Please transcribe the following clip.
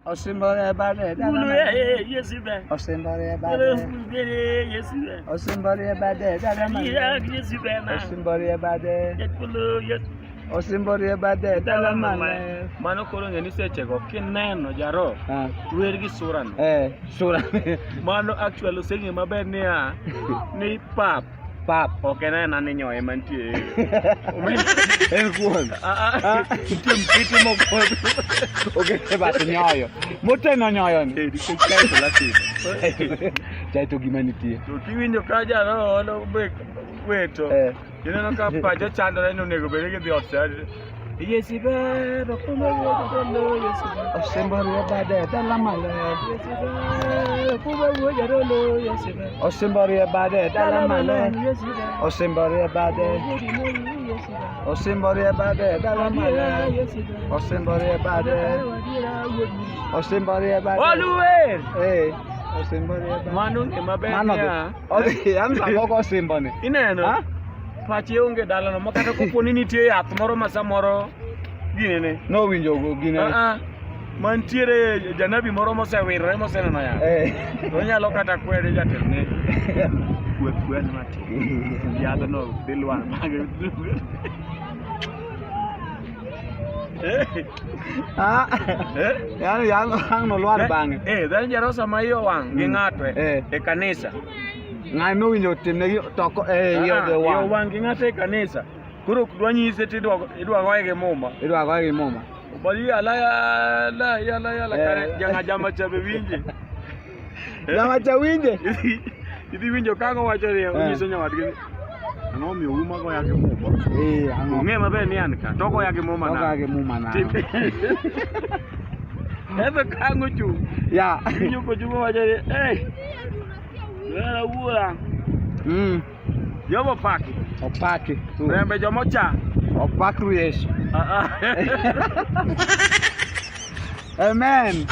Osimbore bade dala Ulu yesibe. Osimbore bade Yesibe. Osimbore bade dala Yesibe na. Osimbore bade Ulu yes. Osimbore bade dala mane Mano koro ngeni seche go kineno jaro. Wer gi sura no. Sura Mano actually sengi maber ni pap okenena ni nyoe mantie. En kuon Tim moko Okay bat nyoyo Moteno nyoyo ni Chai to gima nitie To kiwinjo ka jaro no weto Ineno ka pacha chandore ni onego bed gi dhi offside. Yesibe Osimbore bade dala mane Yesibe Osimbore bade dala mane Osimbore bade Osimbore bade dala mane Osimbore bade Osimbore bade Oluwer Osimbore bade Mano ni maber Okay amsa koko osimbone Ineno pache onge dala no makata koponi nitie yath moro masamoro ginene no winjo go gine mantiere janabi moro mosewirre moseneno ya onyalo kata kwede jaterne kwet mati yadho no dilwar mage yani hang no lwar bange dan jaro sama yo wang gi ng'ato e kanisa ngai no winjo timne gi toko yo wang gi ng'ato e kanisa koro dwa nyise idwa goye gi muma bali la kare jama chabe winje jama cha winje idhi winjo kango wacho ni onyiso nyawadgi ang'o miyo uma goya gi muma ng'e maber ni an ka to goya gi muma na ebe kango chu ya winjo ko chugo wacho ni Wera wura. Yobo opaki. Rembe jomocha. Opaku Yesu. Amen.